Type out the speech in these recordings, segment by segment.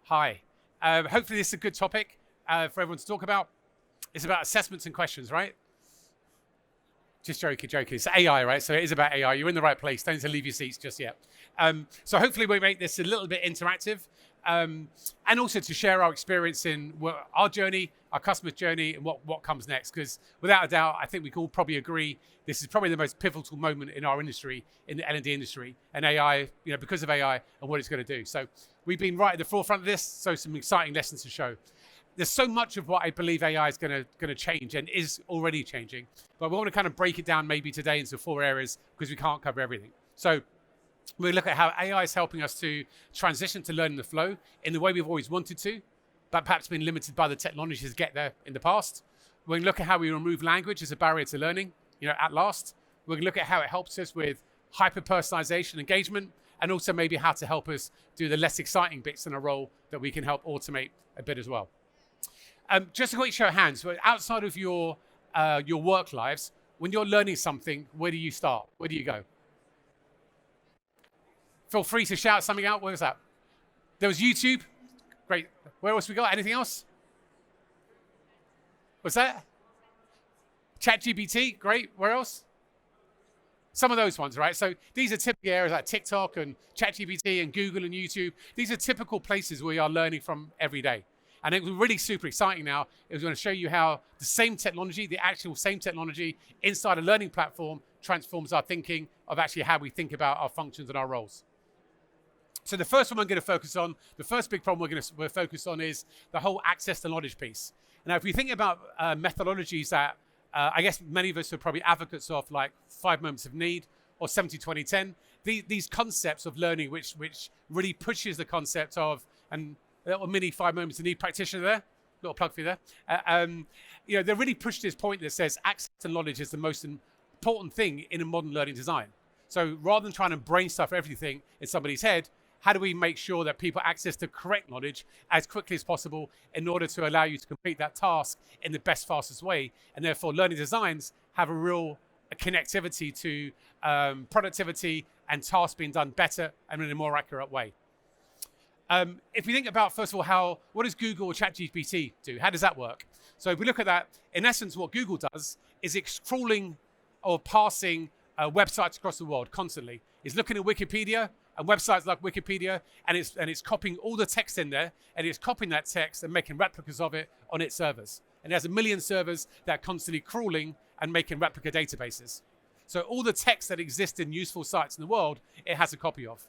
Hi. Hopefully this is a good topic for everyone to talk about. It's about assessments and questions, right? Just joking. It's AI, right? So it is about AI. You're in the right place. Don't need to leave your seats just yet. So hopefully we make this a little bit interactive and also to share our experience in our journey, our customer's journey, and what comes next. Because without a doubt, I think we can all probably agree this is probably the most pivotal moment in our industry, in the L&D industry, and AI, because of AI and what it's going to do. So we've been right at the forefront of this, so some exciting lessons to show. There's so much of what I believe AI is going to change and is already changing, but we want to kind of break it down maybe today into 4 areas because we can't cover everything. So we look at how AI is helping us to transition to learning the flow in the way we've always wanted to, but perhaps been limited by the technologies to get there in the past. We're going to look at how we remove language as a barrier to learning, at last. We're going to look at how it helps us with hyper-personalization engagement, and also maybe how to help us do the less exciting bits in a role that we can help automate a bit as well. Just a quick show of hands, outside of your work lives, when you're learning something, where do you start? Where do you go? Feel free to shout something out. Where was that? There was YouTube. Great. Where else we got? Anything else? What's that? ChatGPT. Great. Where else? Some of those ones, right? So these are typical areas like TikTok and ChatGPT and Google and YouTube. These are typical places we are learning from every day. And it was really super exciting now. It was going to show you how the same technology, the actual same technology inside a learning platform transforms our thinking of actually how we think about our functions and our roles. So the first one I'm going to focus on, the first big problem we're focused on is the whole access to knowledge piece. Now, if we think about methodologies that I guess many of us are probably advocates of, like 5 moments of need or 70-20-10, these concepts of learning, which really pushes the concept of, and a little mini 5 moments of need practitioner there, little plug for you there. They really push this point that says access to knowledge is the most important thing in a modern learning design. So rather than trying to brain stuff everything in somebody's head, how do we make sure that people access the correct knowledge as quickly as possible in order to allow you to complete that task in the best, fastest way? And therefore, learning designs have a real connectivity to productivity and tasks being done better and in a more accurate way. If we think about, first of all, what does Google or ChatGPT do? How does that work? So if we look at that, in essence, what Google does is it's crawling or parsing websites across the world constantly. It's looking at Wikipedia and websites like Wikipedia, and it's copying all the text in there, and it's copying that text and making replicas of it on its servers. And there's 1 million servers that are constantly crawling and making replica databases. So all the text that exists in useful sites in the world, it has a copy of.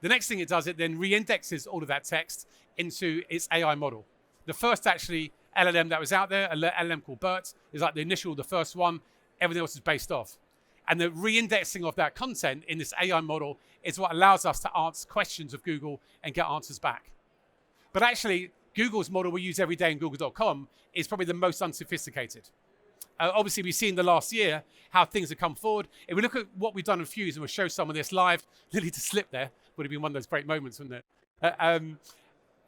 The next thing it does, it then re-indexes all of that text into its AI model. The first actually LLM that was out there, an LLM called BERT, is like the first one. Everything else is based off. And the re-indexing of that content in this AI model is what allows us to answer questions of Google and get answers back. But actually, Google's model we use every day in google.com is probably the most unsophisticated. Obviously, we've seen the last year how things have come forward. If we look at what we've done in Fuse, and we'll show some of this live, literally to slip there, would have been one of those great moments, wouldn't it?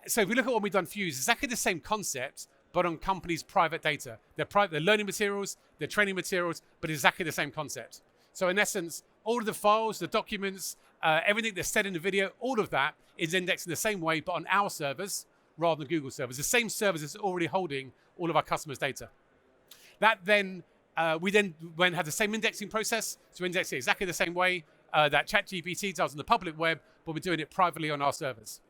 So if we look at what we've done in Fuse, it's exactly the same concept, but on companies' private data. Their learning materials, their training materials, but exactly the same concept. So in essence, all of the files, the documents, everything that's said in the video, all of that is indexed in the same way, but on our servers rather than Google servers. The same servers that's already holding all of our customers' data. That then, we then have the same indexing process to index it exactly the same way that ChatGPT does on the public web, but we're doing it privately on our servers.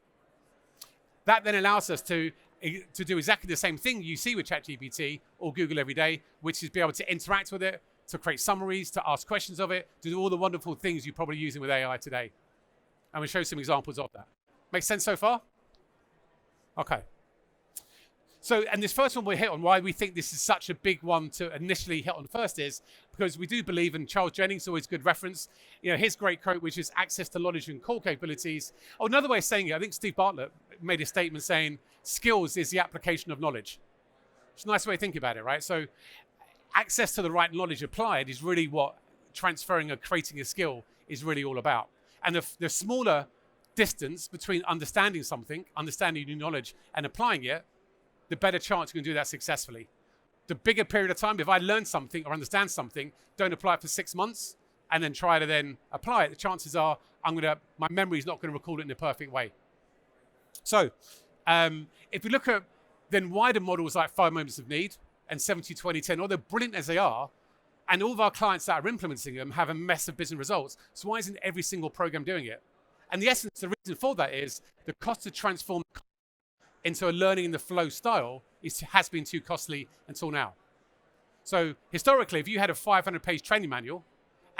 That then allows us to do exactly the same thing you see with ChatGPT or Google every day, which is be able to interact with it, to create summaries, to ask questions of it, to do all the wonderful things you're probably using with AI today. And we'll show some examples of that. Make sense so far? Okay. So, and this first one we hit on, why we think this is such a big one to initially hit on first is because we do believe, and Charles Jennings, always good reference, his great quote, which is access to knowledge and core capabilities. Oh, another way of saying it, I think Steve Bartlett made a statement saying skills is the application of knowledge. It's a nice way to think about it, right? So access to the right knowledge applied is really what transferring or creating a skill is really all about. And the smaller distance between understanding something, understanding new knowledge and applying it, the better chance you can do that successfully. The bigger period of time, if I learn something or understand something, don't apply it for 6 months and then try to then apply it, the chances are my memory is not going to recall it in the perfect way. So If we look at then wider models like 5 moments of need and 70-20-10, although brilliant as they are, and all of our clients that are implementing them have a mess of business results, so why isn't every single program doing it? And the essence, the reason for that is the cost to transform into a learning in the flow style has been too costly until now. So historically, if you had a 500-page training manual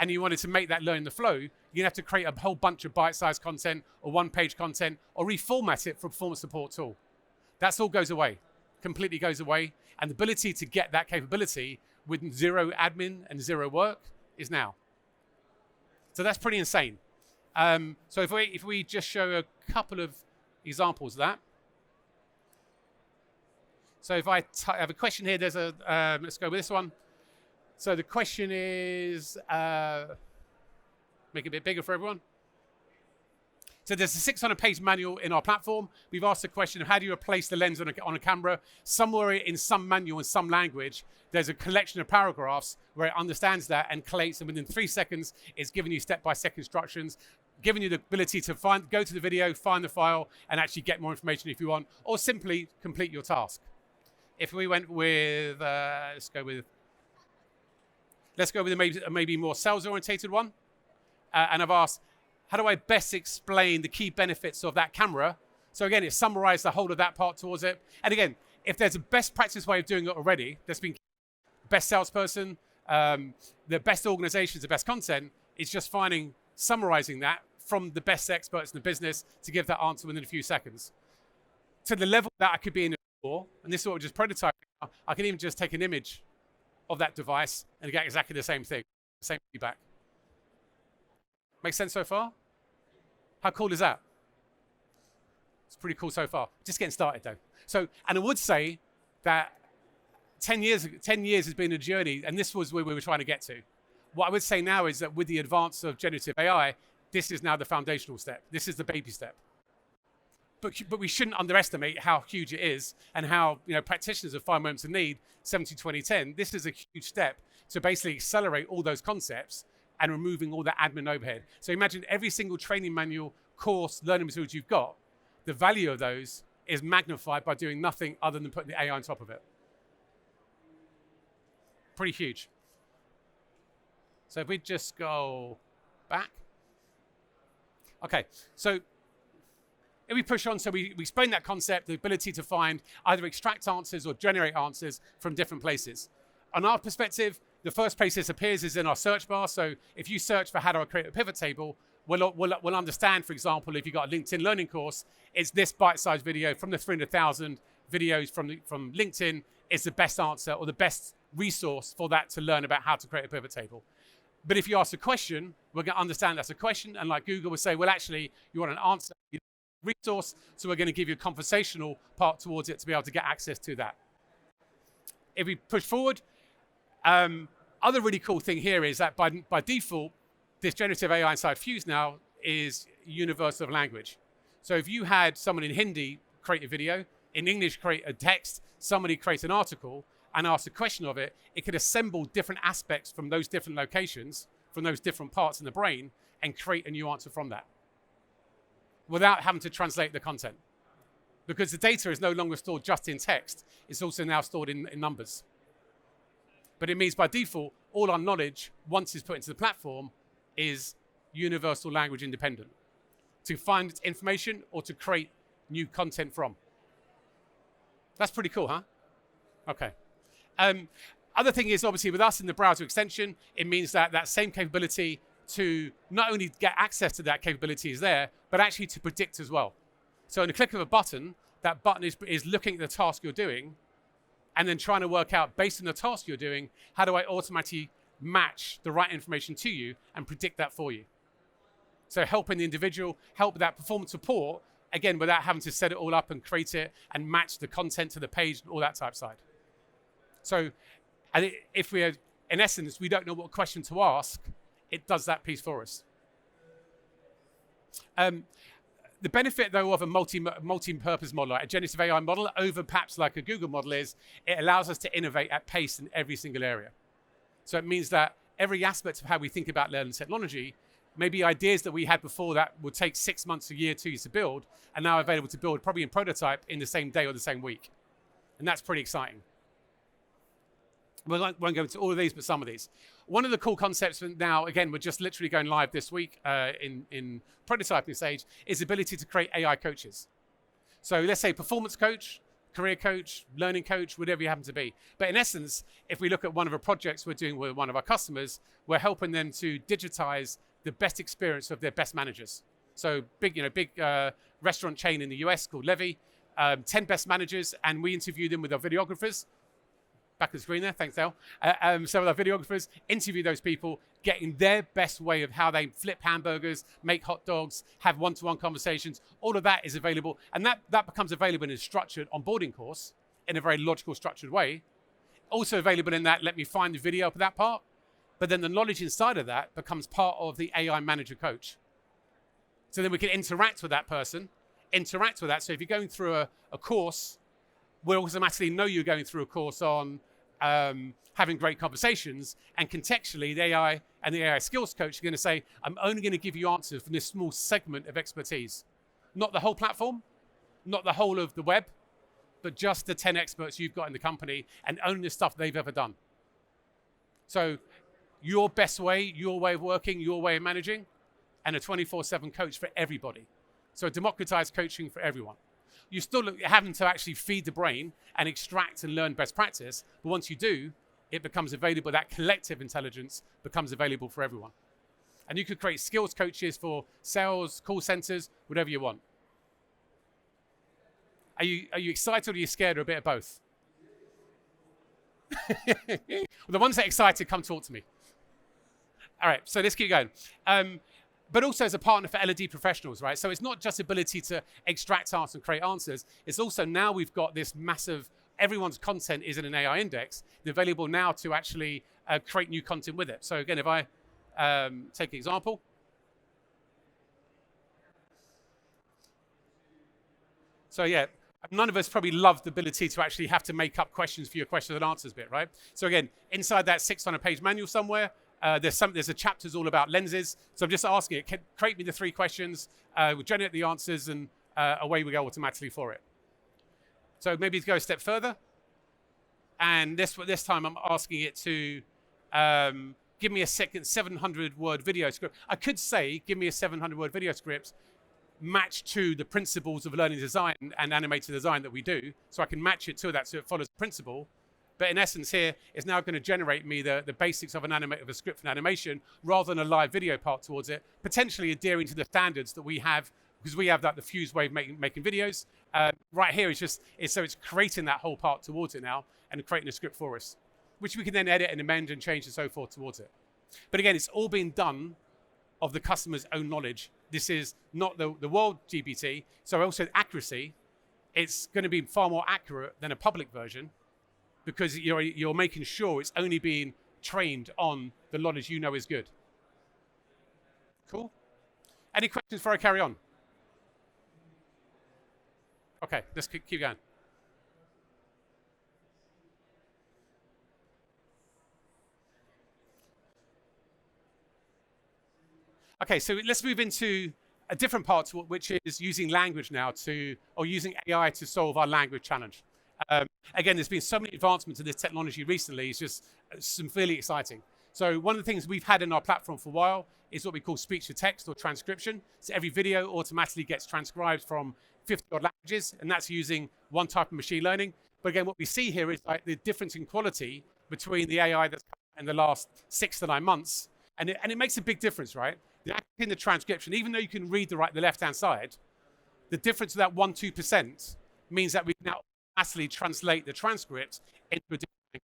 and you wanted to make that learn in the flow, you'd have to create a whole bunch of bite-sized content or one-page content or reformat it for a performance support tool. That all goes away, completely goes away. And the ability to get that capability with zero admin and zero work is now. So that's pretty insane. So if we just show a couple of examples of that. So if I have a question here, there's a, let's go with this one. So the question is, make it a bit bigger for everyone. So there's a 600-page manual in our platform. We've asked the question of how do you replace the lens on a camera? Somewhere in some manual, in some language, there's a collection of paragraphs where it understands that and collates, and within 3 seconds, it's giving you step-by-step instructions, giving you the ability to go to the video, find the file, and actually get more information if you want, or simply complete your task. If we went with, let's go with a maybe more sales-orientated one. And I've asked, how do I best explain the key benefits of that camera? So again, it summarized the whole of that part towards it. And again, if there's a best practice way of doing it already, there's been best salesperson, the best organizations, the best content, it's just summarizing that from the best experts in the business to give that answer within a few seconds. To the level that I could be in for, and this is what we're just prototyping, I can even just take an image of that device and get exactly the same thing, same feedback. Make sense so far? How cool is that? It's pretty cool so far. Just getting started though. So, and I would say that 10 years has been a journey, and this was where we were trying to get to. What I would say now is that with the advance of generative AI, this is now the foundational step. This is the baby step. But we shouldn't underestimate how huge it is and how, practitioners of 5 moments of need, 70-20-10, this is a huge step to basically accelerate all those concepts and removing all the admin overhead. So imagine every single training manual, course, learning materials you've got, the value of those is magnified by doing nothing other than putting the AI on top of it. Pretty huge. So if we just go back. Okay, so if we push on, so we explain that concept, the ability to find either extract answers or generate answers from different places. On our perspective, the first place this appears is in our search bar. So if you search for how do I create a pivot table, we'll understand, for example, if you've got a LinkedIn learning course, it's this bite-sized video from the 300,000 videos from LinkedIn is the best answer or the best resource for that to learn about how to create a pivot table. But if you ask a question, we're going to understand that's a question. And like Google would say, well, actually, you want an answer, you want a resource. So we're going to give you a conversational part towards it to be able to get access to that. If we push forward, other really cool thing here is that by default, this generative AI inside Fuse now is universal language. So if you had someone in Hindi create a video, in English create a text, somebody create an article, and ask a question of it, it could assemble different aspects from those different locations, from those different parts in the brain, and create a new answer from that without having to translate the content. Because the data is no longer stored just in text, it's also now stored in numbers. But it means by default, all our knowledge, once it's put into the platform, is universal language independent to find information or to create new content from. That's pretty cool, huh? Okay. Other thing is, obviously, with us in the browser extension, it means that that same capability to not only get access to that capability is there, but actually to predict as well. So in a click of a button, that button is looking at the task you're doing and then trying to work out, based on the task you're doing, how do I automatically match the right information to you and predict that for you? So helping the individual, help with that performance support, again, without having to set it all up and create it and match the content to the page and all that type side. So and if we're, in essence, we don't know what question to ask, it does that piece for us. The benefit, though, of a multi-purpose model, like a generative AI model, over perhaps like a Google model is it allows us to innovate at pace in every single area. So it means that every aspect of how we think about learning technology, maybe ideas that we had before that would take 6 months, a year, 2 years to build, are now available to build probably in prototype in the same day or the same week. And that's pretty exciting. We won't go into all of these, but some of these. One of the cool concepts now, again, we're just literally going live this week in prototyping stage, is the ability to create AI coaches. So let's say performance coach, career coach, learning coach, whatever you happen to be. But in essence, if we look at one of the projects we're doing with one of our customers, we're helping them to digitize the best experience of their best managers. So big restaurant chain in the US called Levy, 10 best managers, and we interview them with our videographers. Back of the screen there, thanks Al. So with our videographers, interview those people, getting their best way of how they flip hamburgers, make hot dogs, have one-to-one conversations. All of that is available. And that becomes available in a structured onboarding course in a very logical, structured way. Also available in that, let me find the video for that part. But then the knowledge inside of that becomes part of the AI manager coach. So then we can interact with that person, interact with that. So if you're going through a course, we'll automatically know you're going through a course on having great conversations, and contextually the AI and the AI skills coach are going to say, I'm only going to give you answers from this small segment of expertise. Not the whole platform, not the whole of the web, but just the 10 experts you've got in the company and only the stuff they've ever done. So your best way, your way of working, your way of managing, and a 24/7 coach for everybody. So democratized coaching for everyone. You still having to actually feed the brain and extract and learn best practice. But once you do, it becomes available. That collective intelligence becomes available for everyone. And you could create skills coaches for sales, call centers, whatever you want. Are you excited or are you scared, or a bit of both? Well, the ones that are excited, come talk to me. All right, so let's keep going. But also as a partner for L&D professionals, right? So it's not just ability to extract answers and create answers. It's also now we've got this massive, everyone's content is in an AI index. They're available now to actually create new content with it. So again, if I take an example. So yeah, none of us probably love the ability to actually have to make up questions for your questions and answers bit, right? So again, inside that 600-page manual somewhere, there's a chapters all about lenses. So I'm just asking it, create me the 3 questions, we'll generate the answers, and away we go automatically for it. So maybe to go a step further. And this time I'm asking it to give me a 700-word video script. I could say, give me a 700-word video script matched to the principles of learning design and animated design that we do. So I can match it to that so it follows the principle. But in essence here, it's now going to generate me the basics of a script and animation rather than a live video part towards it, potentially adhering to the standards that we have, because we have the fused way of making videos. Right here, it's creating that whole part towards it now and creating a script for us, which we can then edit and amend and change and so forth towards it. But again, it's all being done of the customer's own knowledge. This is not the world GPT, so also accuracy. It's going to be far more accurate than a public version, because you're making sure it's only being trained on the knowledge you know is good. Cool? Any questions before I carry on? Okay, let's keep going. Okay, so let's move into a different part, which is using language now or using AI to solve our language challenge. Again, there's been so many advancements in this technology recently. It's just some fairly exciting. So one of the things we've had in our platform for a while is what we call speech to text or transcription. So every video automatically gets transcribed from 50 odd languages, and that's using one type of machine learning. But again, what we see here is like the difference in quality between the AI that's come in the last 6 to 9 months. And it makes a big difference, right? In the transcription, even though you can read the left-hand side, the difference of that 1-2% means that we can now automatically translate the transcript into a different language.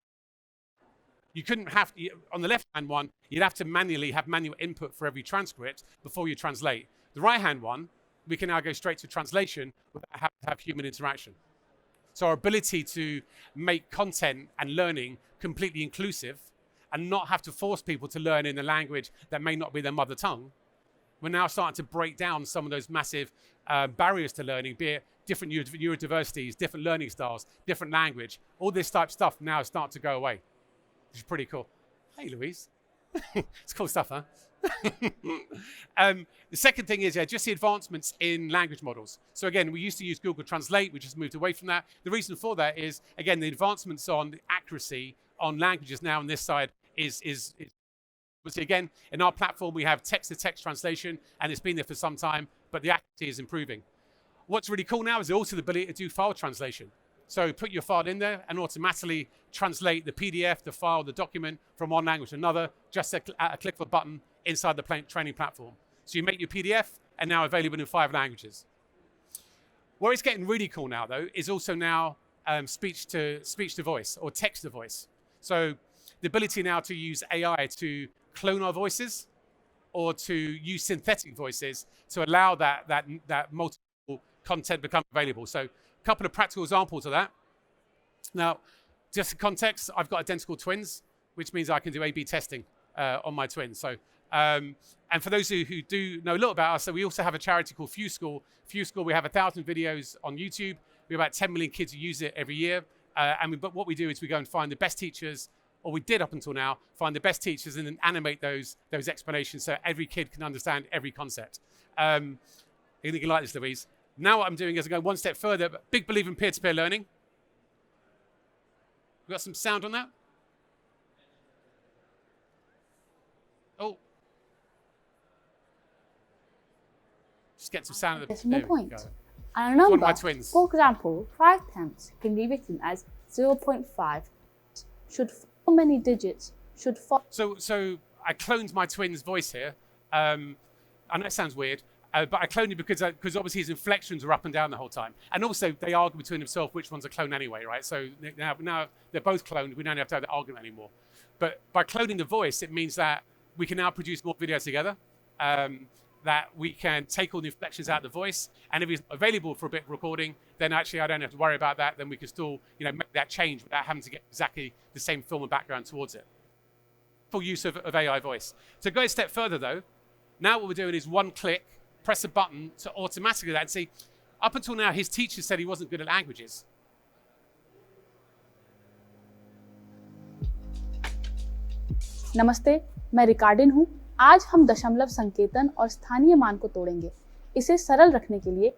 You couldn't have, on the left-hand one, you'd have to manually have manual input for every transcript before you translate. The right-hand one, we can now go straight to translation without having to have human interaction. So our ability to make content and learning completely inclusive and not have to force people to learn in a language that may not be their mother tongue, we're now starting to break down some of those massive barriers to learning, be it different neurodiversities, different learning styles, different language. All this type of stuff now is starting to go away, which is pretty cool. Hey, Louise. It's cool stuff, huh? The second thing is just the advancements in language models. So again, we used to use Google Translate. We just moved away from that. The reason for that is, again, the advancements on the accuracy on languages now on this side is again, in our platform, we have text-to-text translation, and it's been there for some time, but the accuracy is improving. What's really cool now is also the ability to do file translation. So put your file in there and automatically translate the PDF, the file, the document from one language to another, just at a click of a button inside the training platform. So you make your PDF and now available in 5 languages. Where it's getting really cool now, though, is also now speech to voice or text to voice. So the ability now to use AI to clone our voices or to use synthetic voices to allow that multiple content become available. So a couple of practical examples of that. Now, just for context, I've got identical twins, which means I can do A/B testing on my twins. So, and for those who do know a little about us, so we also have a charity called Few School. Few School, we have 1,000 videos on YouTube. We have about 10 million kids who use it every year. But what we do is we go and find the best teachers, or we did up until now, find the best teachers and then animate those explanations so every kid can understand every concept. I think you like this, Louise. Now what I'm doing is I go one step further, but big believer in peer-to-peer learning. We got some sound on that? Oh. Just get some sound. Decimal point. And a number, one of my twins. For example, 5 tenths can be written as 0.5. How many digits should follow? So I cloned my twin's voice here. I know it sounds weird, but I cloned it because obviously his inflections are up and down the whole time. And also they argue between themselves which one's a clone anyway, right? So now they're both cloned. We don't have to have that argument anymore. But by cloning the voice, it means that we can now produce more videos together, that we can take all the inflections out of the voice. And if it's available for a bit of recording, then actually I don't have to worry about that. Then we can still make that change without having to get exactly the same film and background towards it. Full use of AI voice. To go a step further though, now what we're doing is one click, press a button to automatically that. And see, up until now, his teacher said he wasn't good at languages. नमस्ते, मैं रिकार्डिन हूँ। आज हम दशमलव संकेतन और स्थानीय मान को तोड़ेंगे। इसे सरल रखने के लिए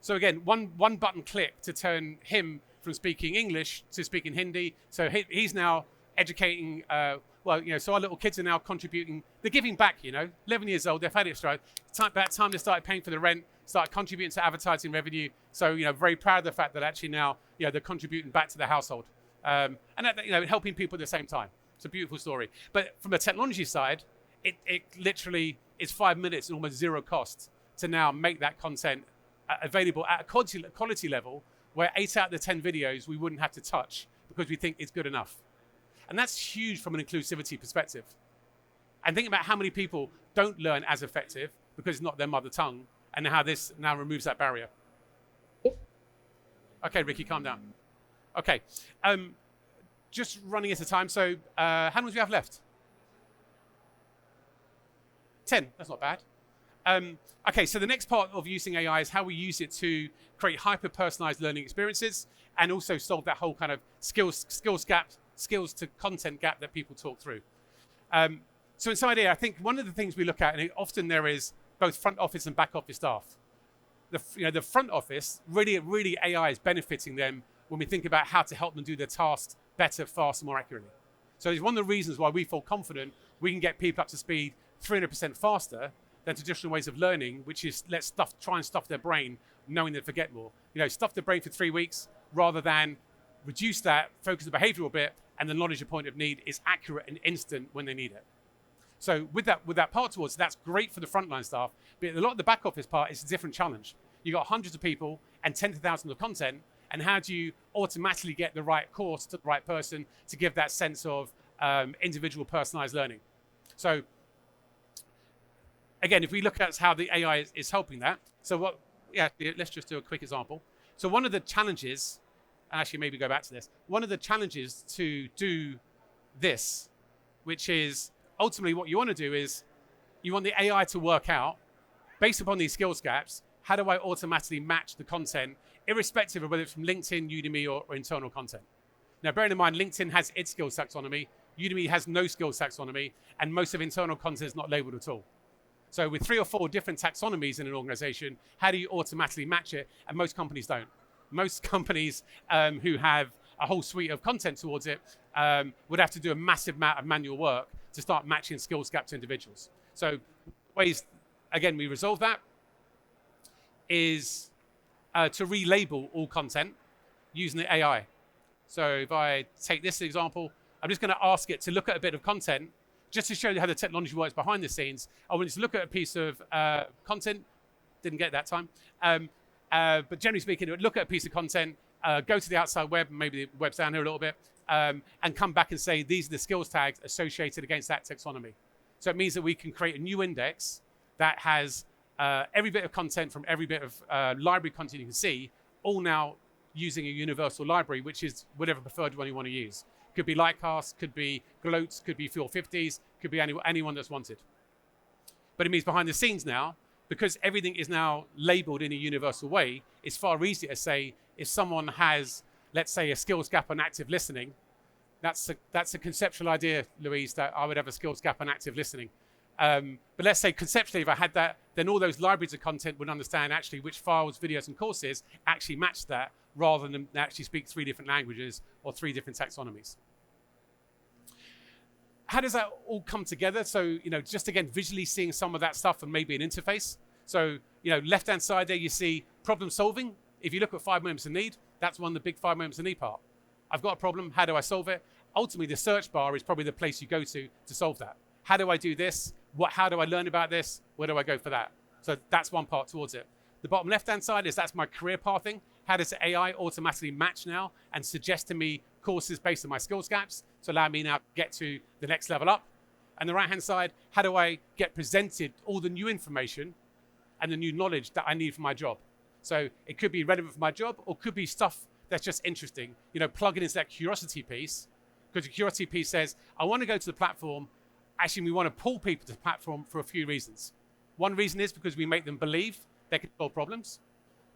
So again, one button click to turn him from speaking English to speaking Hindi. So he's now educating, so our little kids are now contributing. They're giving back, 11 years old, they've had it straight. About time they started paying for the rent, started contributing to advertising revenue. So, very proud of the fact that actually now, they're contributing back to the household. And helping people at the same time. It's a beautiful story. But from the technology side, it literally is 5 minutes and almost zero cost to now make that content available at a quality level where 8 out of the 10 videos we wouldn't have to touch because we think it's good enough. And that's huge from an inclusivity perspective. And think about how many people don't learn as effective because it's not their mother tongue, and how this now removes that barrier. Okay, Ricky, calm down. Okay, just running into time. So how many do we have left? 10, that's not bad. Okay, so the next part of using AI is how we use it to create hyper-personalized learning experiences and also solve that whole kind of skills to content gap that people talk through. So inside here, I think one of the things we look at, and often there is both front office and back office staff. The front office, really AI is benefiting them when we think about how to help them do their tasks better, faster, more accurately. So it's one of the reasons why we feel confident we can get people up to speed 300% faster than traditional ways of learning, which is try and stuff their brain, knowing they forget more. Stuff their brain for 3 weeks rather than reduce that, focus the behavioral bit, and the knowledge of point of need is accurate and instant when they need it. So with that part towards, that's great for the frontline staff, but a lot of the back office part is a different challenge. You've got hundreds of people and tens of thousands of content, and how do you automatically get the right course to the right person to give that sense of individual personalized learning? So again, if we look at how the AI is helping that, let's just do a quick example. So one of the challenges, actually maybe go back to this, one of the challenges to do this, which is ultimately what you want to do is you want the AI to work out, based upon these skills gaps, how do I automatically match the content, irrespective of whether it's from LinkedIn, Udemy, or internal content. Now, bearing in mind, LinkedIn has its skills taxonomy, Udemy has no skills taxonomy, and most of internal content is not labeled at all. So with 3 or 4 different taxonomies in an organization, how do you automatically match it? And most companies don't. Most companies who have a whole suite of content towards it would have to do a massive amount of manual work to start matching skills gap to individuals. So ways, again, we resolve that is to relabel all content using the AI. So if I take this example, I'm just going to ask it to look at a bit of content just to show you how the technology works behind the scenes. I want it to look at a piece of content. Didn't get it that time. But generally speaking, it would look at a piece of content, go to the outside web, maybe the web's down here a little bit, and come back and say, these are the skills tags associated against that taxonomy. So it means that we can create a new index that has every bit of content from every bit of library content you can see, all now using a universal library, which is whatever preferred one you want to use. Could be Lightcast, could be Gloats, could be Fuel 50s, could be anyone that's wanted. But it means behind the scenes now, because everything is now labeled in a universal way, it's far easier to say if someone has, let's say, a skills gap on active listening. That's a conceptual idea, Louise, that I would have a skills gap on active listening. But let's say conceptually, if I had that, then all those libraries of content would understand actually which files, videos, and courses actually match that, rather than actually speak 3 different languages or 3 different taxonomies. How does that all come together? So, just again, visually seeing some of that stuff and maybe an interface. So, left-hand side there, you see problem solving. If you look at 5 moments of need, that's one of the big 5 moments of need part. I've got a problem, how do I solve it? Ultimately, the search bar is probably the place you go to solve that. How do I do this? How do I learn about this? Where do I go for that? So that's one part towards it. The bottom left-hand side is that's my career pathing. How does AI automatically match now and suggest to me courses based on my skills gaps to allow me now to get to the next level up? And the right-hand side, how do I get presented all the new information and the new knowledge that I need for my job? So it could be relevant for my job, or could be stuff that's just interesting. Plug it into that curiosity piece, because the curiosity piece says, I want to go to the platform. Actually, we want to pull people to the platform for a few reasons. One reason is because we make them believe they can solve problems.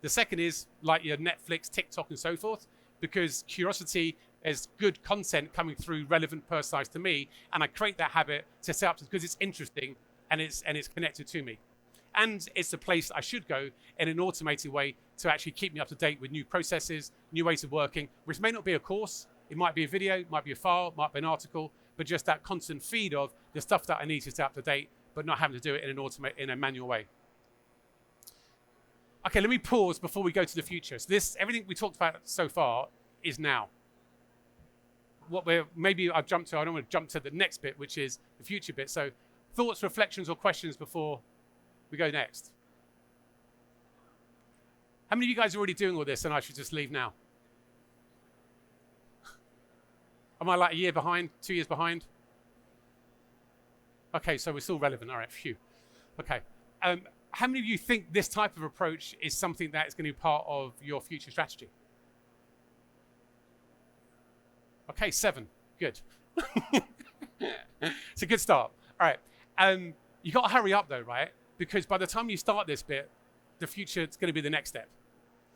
The second is like your Netflix, TikTok, and so forth, because curiosity is good content coming through relevant, personalized to me, and I create that habit to set up because it's interesting and it's connected to me. And it's a place I should go in an automated way to actually keep me up to date with new processes, new ways of working, which may not be a course. It might be a video, it might be a file, it might be an article, but just that constant feed of the stuff that I need to stay up to date, but not having to do it in a manual way. Okay, let me pause before we go to the future. So everything we talked about so far is now. Maybe I've jumped to, I don't want to jump to the next bit, which is the future bit. So thoughts, reflections, or questions before we go next? How many of you guys are already doing all this and I should just leave now? Am I like a year behind, 2 years behind? Okay, so we're still relevant. All right, phew. Okay. How many of you think this type of approach is something that is going to be part of your future strategy? Okay, 7. Good. It's a good start. All right. You got to hurry up though, right? Because by the time you start this bit, the future is going to be the next step.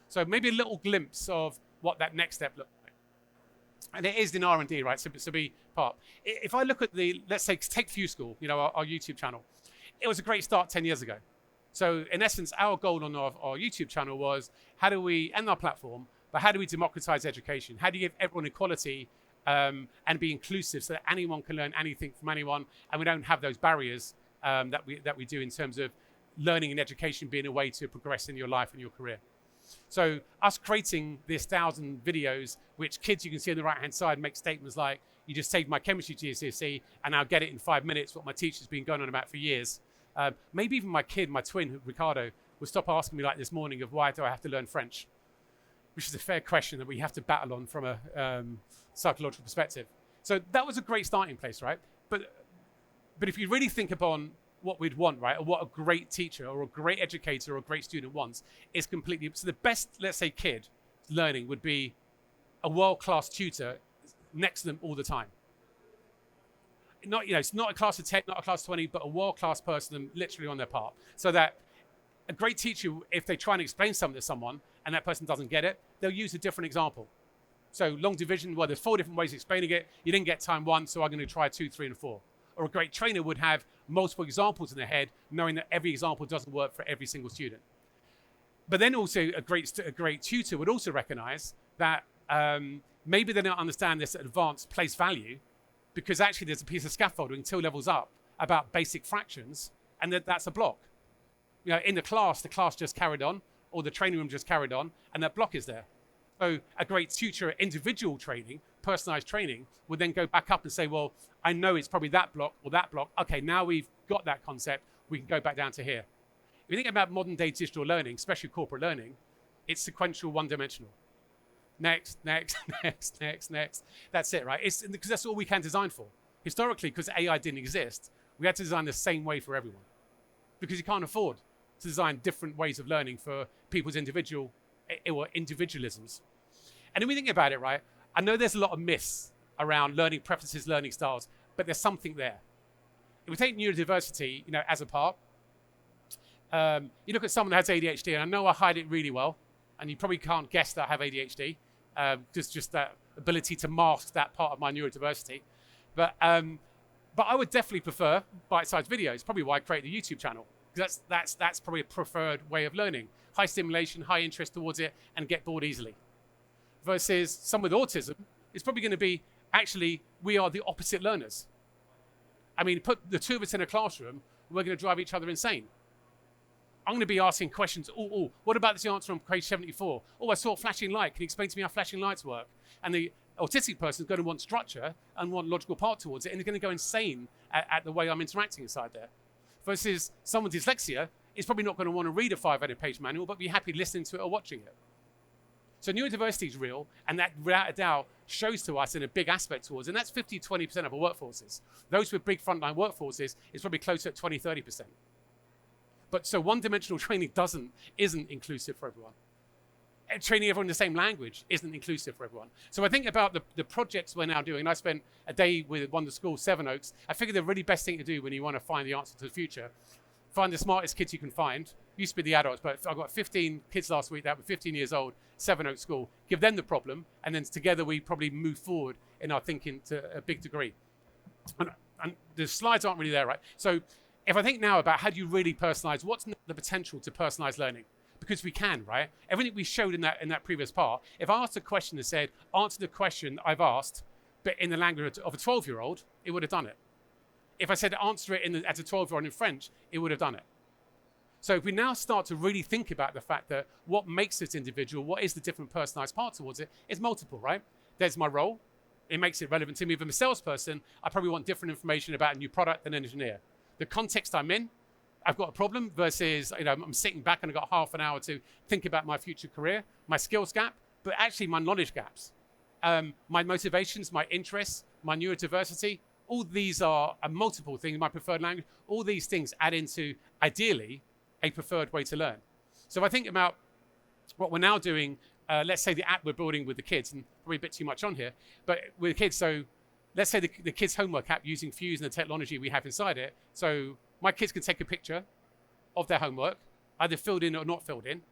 So maybe a little glimpse of what that next step looks like. And it is in R&D, right? So be part. If I look at let's say, take Few School, our YouTube channel. It was a great start 10 years ago. So in essence, our goal on our YouTube channel was, how do we, and our platform, but how do we democratize education? How do you give everyone equality and be inclusive so that anyone can learn anything from anyone, and we don't have those barriers that we do in terms of learning and education being a way to progress in your life and your career. So us creating this 1,000 videos, which kids you can see on the right-hand side make statements like, you just saved my chemistry GCSE and I'll get it in 5 minutes, what my teacher's been going on about for years. Maybe even my kid, my twin, Ricardo, will stop asking me like this morning of why do I have to learn French? Which is a fair question that we have to battle on from a psychological perspective. So that was a great starting place, right? But if you really think upon what we'd want, right, or what a great teacher or a great educator or a great student wants, is completely, so the best, let's say, kid learning would be a world-class tutor next to them all the time. Not, it's not a class of 10, not a class of 20, but a world-class person literally on their part. So that a great teacher, if they try and explain something to someone and that person doesn't get it, they'll use a different example. So long division, well, there's 4 different ways of explaining it. You didn't get time 1, so I'm going to try 2, 3, and 4. Or a great trainer would have multiple examples in their head, knowing that every example doesn't work for every single student. But then also a great tutor would also recognize that maybe they don't understand this advanced place value because actually there's a piece of scaffolding 2 levels up about basic fractions, and that's a block. You know, in the class just carried on, or the training room just carried on, and that block is there. So a great tutor at individual training, personalized training, would then go back up and say, well, I know it's probably that block or that block. Okay, now we've got that concept, we can go back down to here. If you think about modern day digital learning, especially corporate learning, it's sequential, one-dimensional. Next, next, next, next, next. That's it, right? It's because that's all we can design for. Historically, because AI didn't exist, we had to design the same way for everyone because you can't afford to design different ways of learning for people's individualisms. And if we think about it, right, I know there's a lot of myths around learning preferences, learning styles, but there's something there. If we take neurodiversity, you know, as a part, you look at someone that has ADHD, and I know I hide it really well, and you probably can't guess that I have ADHD, just that ability to mask that part of my neurodiversity. But I would definitely prefer bite-sized videos. Probably why I created the YouTube channel, because that's probably a preferred way of learning. High stimulation, high interest towards it, and get bored easily. Versus someone with autism, it's probably going to be, actually, we are the opposite learners. I mean, put the 2 of us in a classroom, we're going to drive each other insane. I'm going to be asking questions. What about this answer on page 74? I saw a flashing light. Can you explain to me how flashing lights work? And the autistic person is going to want structure and want logical part towards it, and they're going to go insane at the way I'm interacting inside there. Versus someone with dyslexia is probably not going to want to read a 500-page manual, but be happy listening to it or watching it. So neurodiversity is real, and that, without a doubt, shows to us in a big aspect towards, and that's 50-20% of our workforces. Those with big frontline workforces is probably closer to 20-30%. But so one-dimensional training isn't inclusive for everyone. And training everyone in the same language isn't inclusive for everyone. So I think about the projects we're now doing. I spent a day with one of the schools, Seven Oaks. I figured the really best thing to do when you want to find the answer to the future, find the smartest kids you can find. Used to be the adults, but I got 15 kids last week that were 15 years old, Seven Oaks School. Give them the problem, and then together we probably move forward in our thinking to a big degree. And the slides aren't really there, right? So if I think now about how do you really personalize, what's the potential to personalize learning? Because we can, right? Everything we showed in that previous part, if I asked a question that said, answer the question I've asked, but in the language of a 12-year-old, it would have done it. If I said answer it as a 12-year-old in French, it would have done it. So if we now start to really think about the fact that what makes this individual, what is the different personalized part towards it, is multiple, right? There's my role. It makes it relevant to me. If I'm a salesperson, I probably want different information about a new product than an engineer. The context I'm in, I've got a problem versus, you know, I'm sitting back and I've got half an hour to think about my future career, my skills gap, but actually my knowledge gaps, my motivations, my interests, my neurodiversity. All these are multiple things, my preferred language. All these things add into, ideally, a preferred way to learn. So I think about what we're now doing, let's say the app we're building with the kids, and probably a bit too much on here, but with kids, so let's say the kids' homework app using Fuse and the technology we have inside it. So my kids can take a picture of their homework, either filled in or not filled in.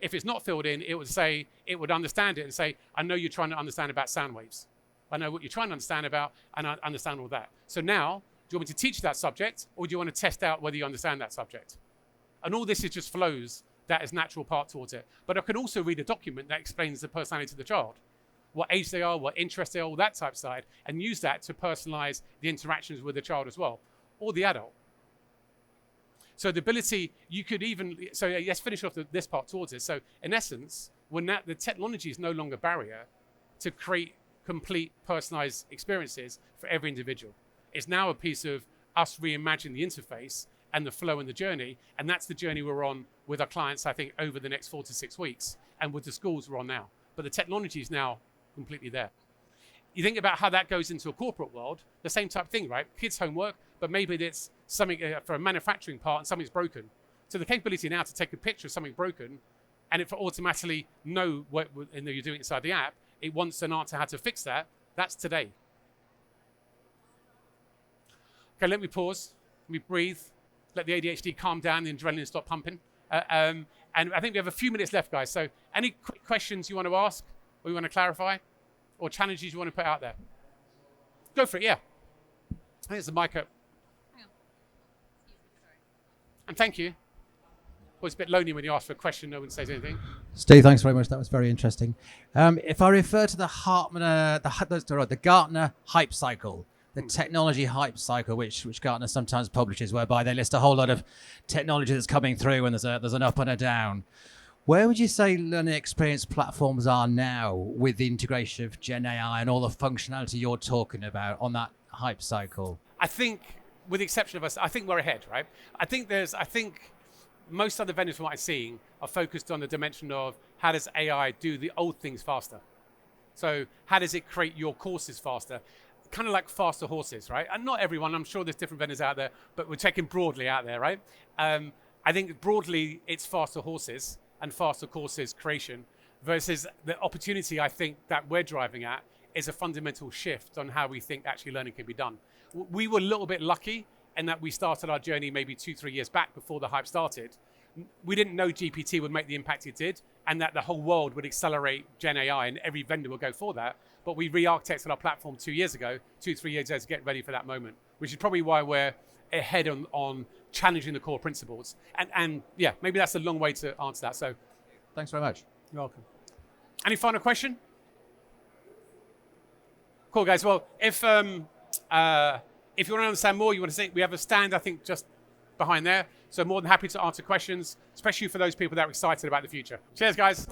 If it's not filled in, it would understand it and say, I know you're trying to understand about sound waves. I know what you're trying to understand about, and I understand all that. So now, do you want me to teach that subject, or do you want to test out whether you understand that subject? And all this is just flows that is natural part towards it. But I can also read a document that explains the personality of the child, what age they are, what interest they are, all that type side, and use that to personalize the interactions with the child as well, or the adult. So the ability, you could even, so let's finish off this part towards it. So in essence, when the technology is no longer a barrier to create complete personalized experiences for every individual. It's now a piece of us reimagining the interface and the flow and the journey, and that's the journey we're on with our clients, I think, over the next 4 to 6 weeks, and with the schools we're on now. But the technology is now completely there. You think about how that goes into a corporate world, the same type of thing, right? Kids' homework, but maybe it's something for a manufacturing part and something's broken. So the capability now to take a picture of something broken and it automatically know what you're doing inside the app, it wants an answer how to fix that. That's today. Okay, let me pause. Let me breathe. Let the ADHD calm down, the adrenaline stop pumping. And I think we have a few minutes left, guys. So any quick questions you want to ask or you want to clarify? or challenges you want to put out there? Go for it, yeah. I think there's the mic up. And thank you. Well, it's a bit lonely when you ask for a question, no one says anything. Steve, thanks very much. That was very interesting. If I refer to the Gartner hype cycle, the technology hype cycle, which Gartner sometimes publishes, whereby they list a whole lot of technology that's coming through and there's an up and a down. Where would you say learning experience platforms are now with the integration of Gen AI and all the functionality you're talking about on that hype cycle? I think, with the exception of us, I think we're ahead, right? I think most other vendors from what I'm seeing are focused on the dimension of how does AI do the old things faster? So how does it create your courses faster? Kind of like faster horses, right? And not everyone, I'm sure there's different vendors out there, but we're checking broadly out there, right? I think broadly it's faster horses and faster courses creation versus the opportunity I think that we're driving at is a fundamental shift on how we think actually learning can be done. We were a little bit lucky in that we started our journey maybe 2-3 years back before the hype started. We didn't know GPT would make the impact it did and that the whole world would accelerate Gen AI and every vendor would go for that. But we re-architected our platform 2 years ago, 2-3 years ago to get ready for that moment, which is probably why we're ahead on challenging the core principles. And yeah, maybe that's a long way to answer that. So Thanks very much. you're welcome. Any final question? Cool, guys. Well, if you want to understand more, you want to see, we have a stand, I think, just behind there. So more than happy to answer questions, especially for those people that are excited about the future. Cheers, guys.